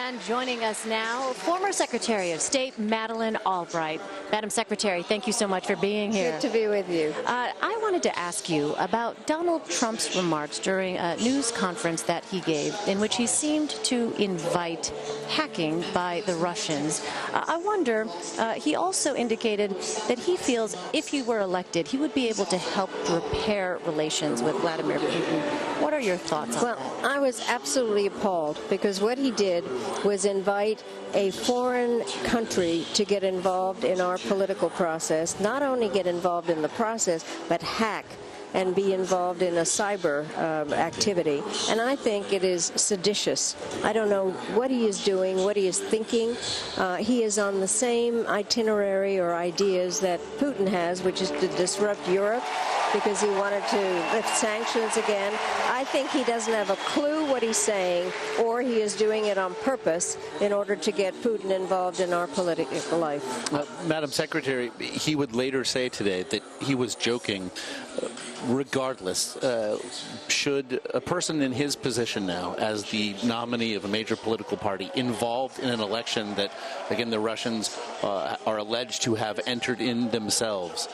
And joining us now, former Secretary of State Madeleine Albright. Madam Secretary, thank you so much for being here. Good to be with you. I wanted to ask you about Donald Trump's remarks during a news conference that he gave, in which he seemed to invite hacking by the Russians. I wonder, he also indicated that he feels if he were elected, he would be able to help repair relations with Vladimir Putin. What are your thoughts on that? Well, I was absolutely appalled because what he did was invite a foreign country to get involved in our political process, not only get involved in the process, but hack and be involved in a cyber activity. And I think it is seditious. I don't know what he is doing, what he is thinking. He is on the same itinerary or ideas that Putin has, which is to disrupt Europe because he wanted to lift sanctions again. I think he doesn't have a clue what he's saying, or he is doing it on purpose in order to get Putin involved in our political life. Madam Secretary, he would later say today that he was joking. Regardless, should a person in his position now as the nominee of a major political party involved in an election that, again, the Russians are alleged to have entered in themselves,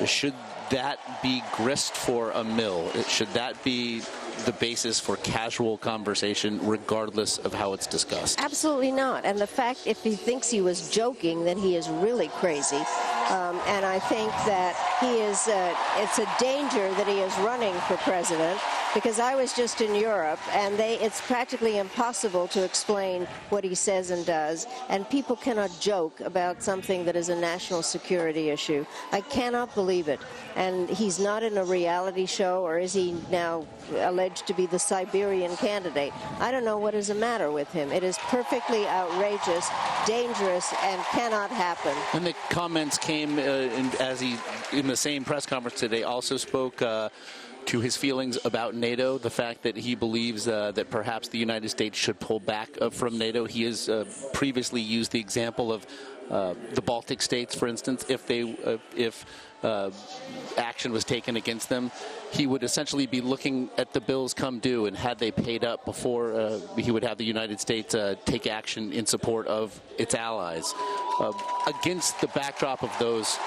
should that be grist for a mill? Should that be the basis for casual conversation regardless of how it's discussed? Absolutely not. And the fact, if he thinks he was joking, then he is really crazy. And I think that he is, it's a danger that he is running for president, because I was just in Europe, and it's practically impossible to explain what he says and does, and people cannot joke about something that is a national security issue. I cannot believe it. And he's not in a reality show, or is he now alleged to be the Siberian candidate? I don't know what is the matter with him. It is perfectly outrageous, dangerous, and cannot happen. And the comments came as he, in the same press conference today, also spoke to his feelings about NATO, the fact that he believes that perhaps the United States should pull back from NATO. He has previously used the example of the Baltic states, for instance. If action was taken against them, he would essentially be looking at the bills come due, and had they paid up before he would have the United States take action in support of its allies. Against the backdrop of those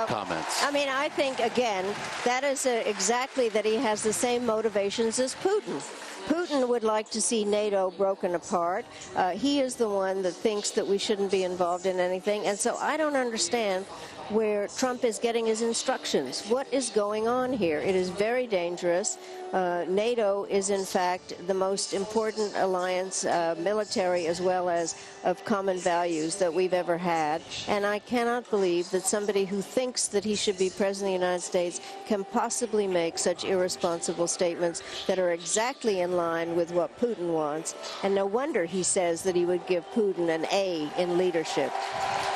comments. I mean, I think, again, that is exactly that he has the same motivations as Putin. Putin would like to see NATO broken apart. He is the one that thinks that we shouldn't be involved in anything. And so I don't understand where Trump is getting his instructions. What is going on here? It is very dangerous. NATO is, in fact, the most important alliance, military as well as of common values, that we've ever had. And I cannot believe that somebody who thinks that he should be President of the United States can possibly make such irresponsible statements that are exactly in line with what Putin wants. And no wonder he says that he would give Putin an A in leadership.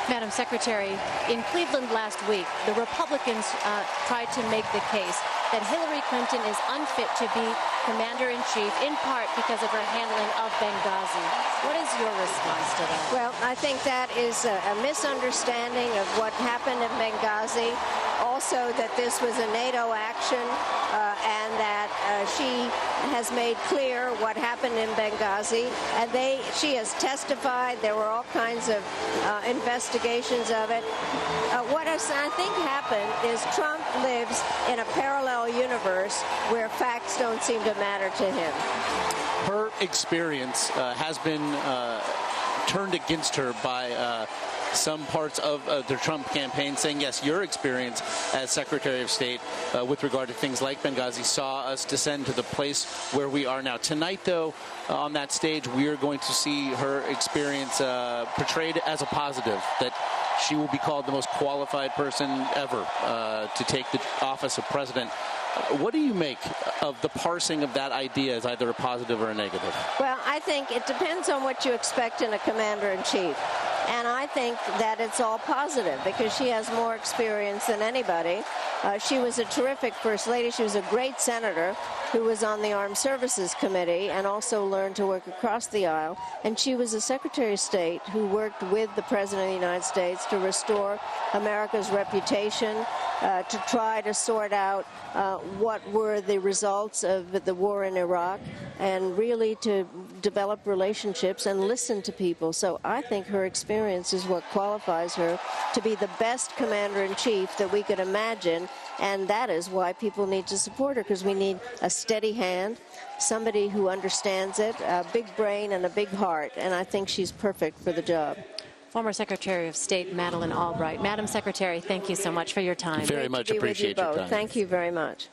Madam Secretary, in Cleveland last week, the Republicans tried to make the case that Hillary Clinton is unfit to be commander-in-chief, in part because of her handling of Benghazi. What is your response to that? Well, I think that is a misunderstanding of what happened in Benghazi. Also, that this was a NATO action, and that she has made clear what happened in Benghazi. And she has testified. There were all kinds of investigations of it. What I think happened is Trump lives in a parallel universe where facts don't seem to matter to him. Her experience has been turned against her by some parts of the Trump campaign, saying, yes, your experience as Secretary of State with regard to things like Benghazi saw us descend to the place where we are now. Tonight, though, on that stage, we are going to see her experience portrayed as a positive, that she will be called the most qualified person ever to take the office of president. What do you make of the parsing of that idea as either a positive or a negative? Well, I think it depends on what you expect in a commander-in-chief. And I think that it's all positive because she has more experience than anybody. She was a terrific First Lady. She was a great senator who was on the Armed Services Committee and also learned to work across the aisle. And she was a Secretary of State who worked with the President of the United States to restore America's reputation, to try to sort out what were the results of the war in Iraq, and really to develop relationships and listen to people. So I think her experience is what qualifies her to be the best commander-in-chief that we could imagine, and that is why people need to support her, because we need a steady hand, somebody who understands it, a big brain and a big heart, and I think she's perfect for the job. Former Secretary of State Madeleine Albright. Madam Secretary, thank you so much for your time. Very much appreciate your time. Thank you very much.